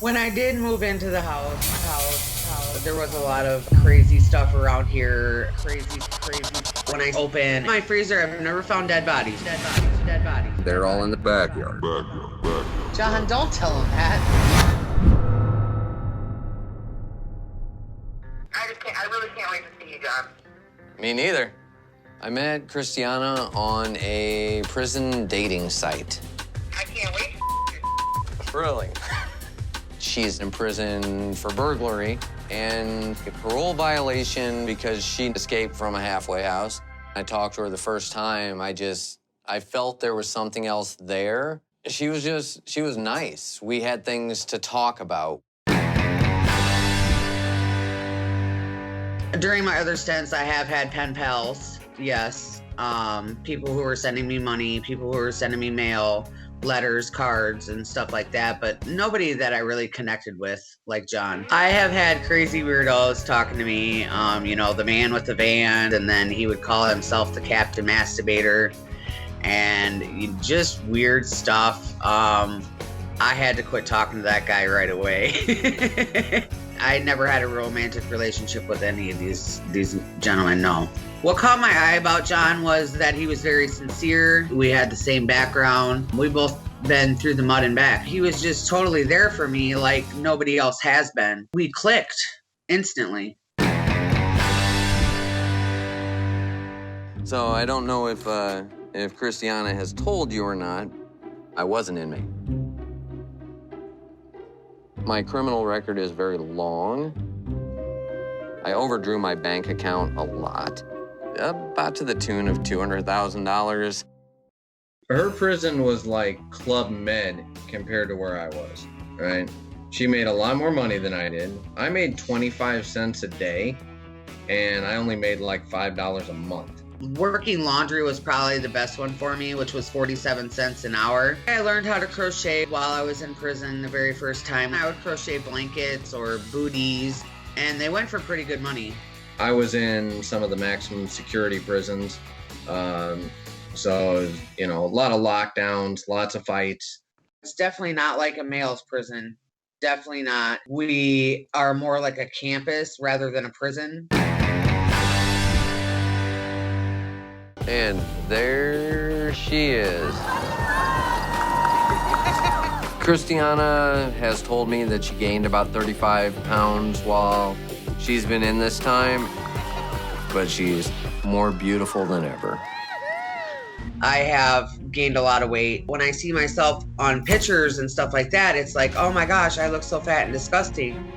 When I did move into the house, there was a lot of crazy stuff around here. Crazy. When I opened my freezer, I've never found dead bodies. They're all in the backyard. John, don't tell him that. I really can't wait to see you, John. Me neither. I met Kristianna on a prison dating site. I can't wait. Really? She's in prison for burglary and a parole violation because she escaped from a halfway house. I talked to her the first time. I felt there was something else there. She was nice. We had things to talk about. During my other stints, I have had pen pals, yes. People who were sending me money, people who were sending me mail, letters, cards, and stuff like that, but nobody that I really connected with like John. I have had crazy weirdos talking to me, the man with the van, and then he would call himself the Captain Masturbator, and just weird stuff. I had to quit talking to that guy right away. I never had a romantic relationship with any of these gentlemen, no. What caught my eye about John was that he was very sincere. We had the same background. We both been through the mud and back. He was just totally there for me like nobody else has been. We clicked instantly. So I don't know if Kristianna has told you or not, I was an inmate. My criminal record is very long. I overdrew my bank account a lot, about to the tune of $200,000. Her prison was like Club Med compared to where I was, right? She made a lot more money than I did. I made 25 cents a day, and I only made like $5 a month. Working laundry was probably the best one for me, which was 47 cents an hour. I learned how to crochet while I was in prison the very first time. I would crochet blankets or booties, and they went for pretty good money. I was in some of the maximum security prisons. So, a lot of lockdowns, lots of fights. It's definitely not like a male's prison. Definitely not. We are more like a campus rather than a prison. And there she is. Kristianna has told me that she gained about 35 pounds while she's been in this time, but she's more beautiful than ever. I have gained a lot of weight. When I see myself on pictures and stuff like that, it's like, oh my gosh, I look so fat and disgusting.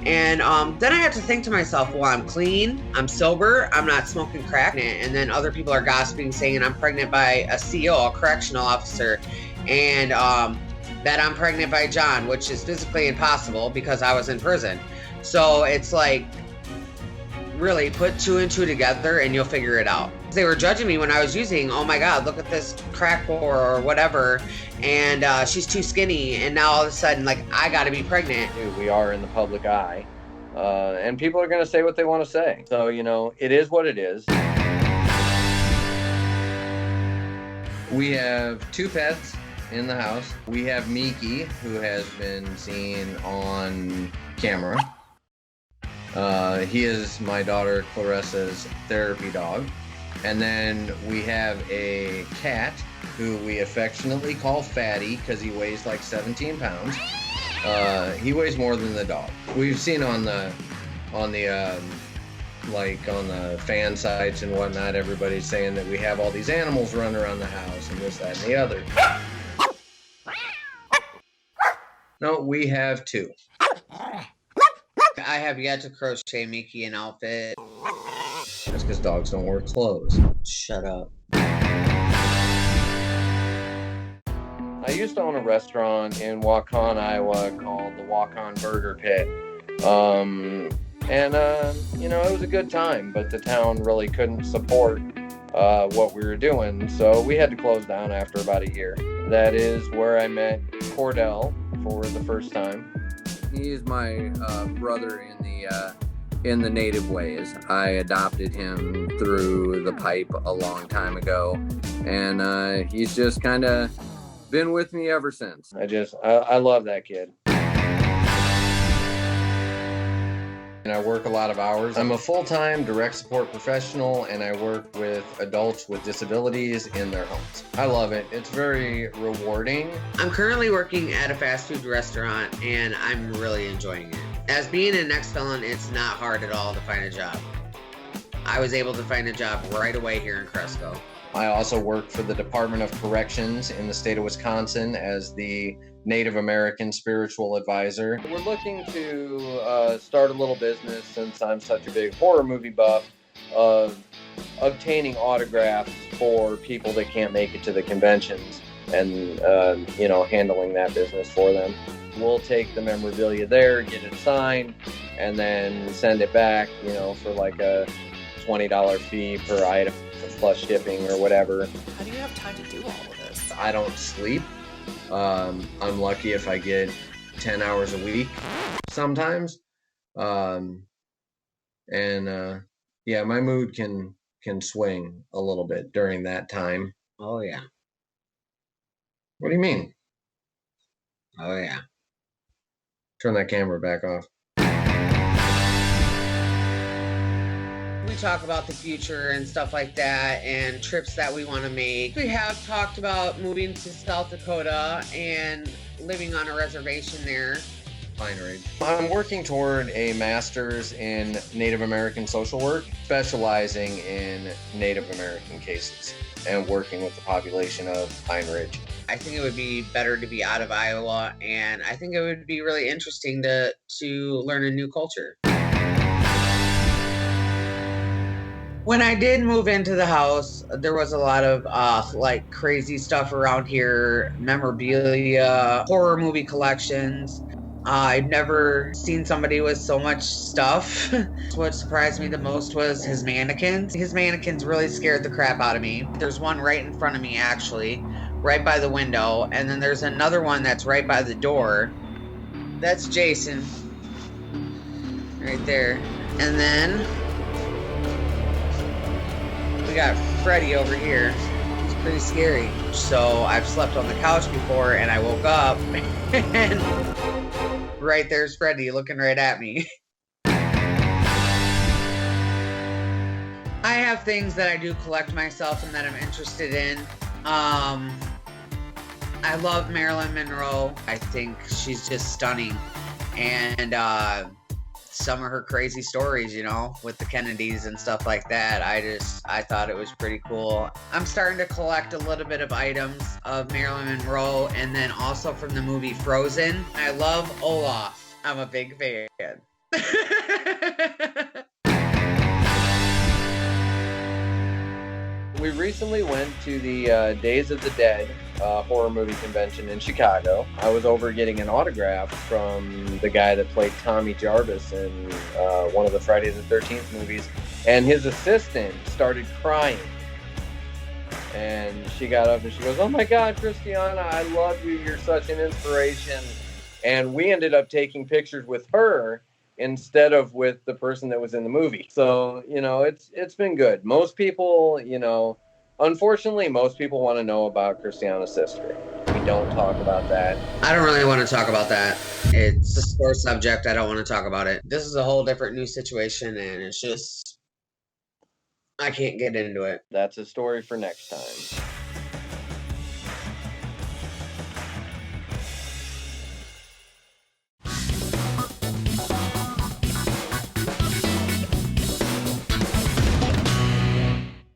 And then I have to think to myself, well, I'm clean, I'm sober, I'm not smoking crack. And then other people are gossiping, saying I'm pregnant by a CO, a correctional officer, and that I'm pregnant by John, which is physically impossible because I was in prison. So it's like, really put two and two together and you'll figure it out. They were judging me when I was using, oh my God, look at this crack whore or whatever, and she's too skinny, and now all of a sudden, like, I gotta be pregnant. We are in the public eye, and people are gonna say what they want to say. So, it is what it is. We have 2 pets in the house. We have Miki, who has been seen on camera. He is my daughter Clarissa's therapy dog. And then we have a cat who we affectionately call Fatty because he weighs like 17 pounds. He weighs more than the dog. We've seen on the fan sites and whatnot, everybody's saying that we have all these animals running around the house and this, that, and the other. No, we have 2. I have yet to crochet Miki an outfit. That's because dogs don't wear clothes. Shut up. I used to own a restaurant in Waukon, Iowa called the Waukon Burger Pit. It was a good time, but the town really couldn't support what we were doing, so we had to close down after about a year. That is where I met Cordell for the first time. He's my brother in the native ways. I adopted him through the pipe a long time ago, and he's just kind of been with me ever since. I love that kid. and I work a lot of hours. I'm a full-time direct support professional, and I work with adults with disabilities in their homes. I love it. It's very rewarding. I'm currently working at a fast food restaurant, and I'm really enjoying it. As being an ex-felon, it's not hard at all to find a job. I was able to find a job right away here in Cresco. I also work for the Department of Corrections in the state of Wisconsin as the Native American spiritual advisor. We're looking to start a little business, since I'm such a big horror movie buff, of obtaining autographs for people that can't make it to the conventions, and handling that business for them. We'll take the memorabilia there, get it signed, and then send it back, for like a $20 fee per item plus shipping or whatever. How do you have time to do all of this? I don't sleep. I'm lucky if I get 10 hours a week sometimes. Yeah, my mood can swing a little bit during that time. Oh, yeah. What do you mean? Oh, yeah. Turn that camera back off. We talk about the future and stuff like that, and trips that we want to make. We have talked about moving to South Dakota and living on a reservation there. Pine Ridge. I'm working toward a master's in Native American social work, specializing in Native American cases and working with the population of Pine Ridge. I think it would be better to be out of Iowa, and I think it would be really interesting to learn a new culture. When I did move into the house, there was a lot of crazy stuff around here, memorabilia, horror movie collections. I've never seen somebody with so much stuff. What surprised me the most was his mannequins. His mannequins really scared the crap out of me. There's one right in front of me, actually, right by the window. And then there's another one that's right by the door. That's Jason. Right there. And then we got Freddy over here. It's pretty scary. So I've slept on the couch before, and I woke up, and right there's Freddy looking right at me. I have things that I do collect myself and that I'm interested in. I love Marilyn Monroe. I think she's just stunning. And some of her crazy stories, with the Kennedys and stuff like that. I thought it was pretty cool. I'm starting to collect a little bit of items of Marilyn Monroe, and then also from the movie Frozen. I love Olaf. I'm a big fan. We recently went to the Days of the Dead horror movie convention in Chicago. I was over getting an autograph from the guy that played Tommy Jarvis in one of the Friday the 13th movies, and his assistant started crying. And she got up and she goes, "Oh my God, Kristianna, I love you. You're such an inspiration." And we ended up taking pictures with her instead of with the person that was in the movie. So, it's been good. Most people, unfortunately, most people want to know about Kristianna's sister. We don't talk about that. I don't really want to talk about that. It's a sore subject. I don't want to talk about it. This is a whole different new situation, and it's just, I can't get into it. That's a story for next time.